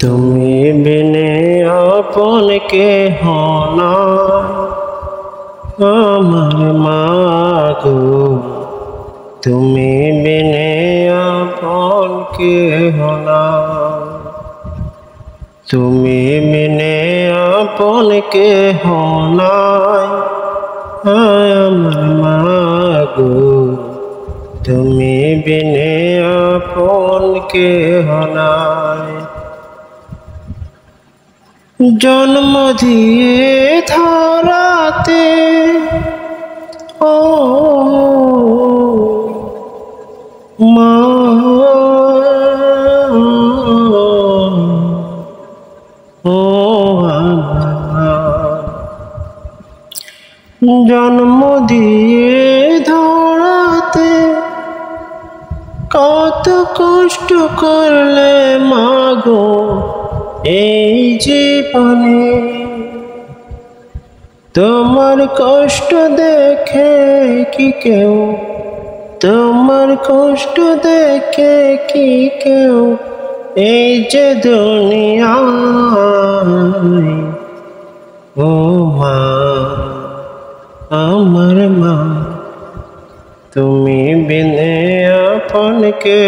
তুমি বিনে আপন কেহ নাই আমার মা গো, তুমি বিনে আপন কেহ নাই। তুমি বিনে আপন কেহ নাই আমার মা গো, তুমি বিনে আপন কেহ নাই। জন্ম দিয়ে ধরাতে ও মা, ও জন্ম দিয়ে ধরাতে কত কষ্ট করলে মাগো এই জীবনে। তোমার কষ্ট দেখে কি কেউ, তোমার কষ্ট দেখে কি কেউ এই যে দুনিয়ায়। ও মা, আমার মা, তুমি বিনে আপন কে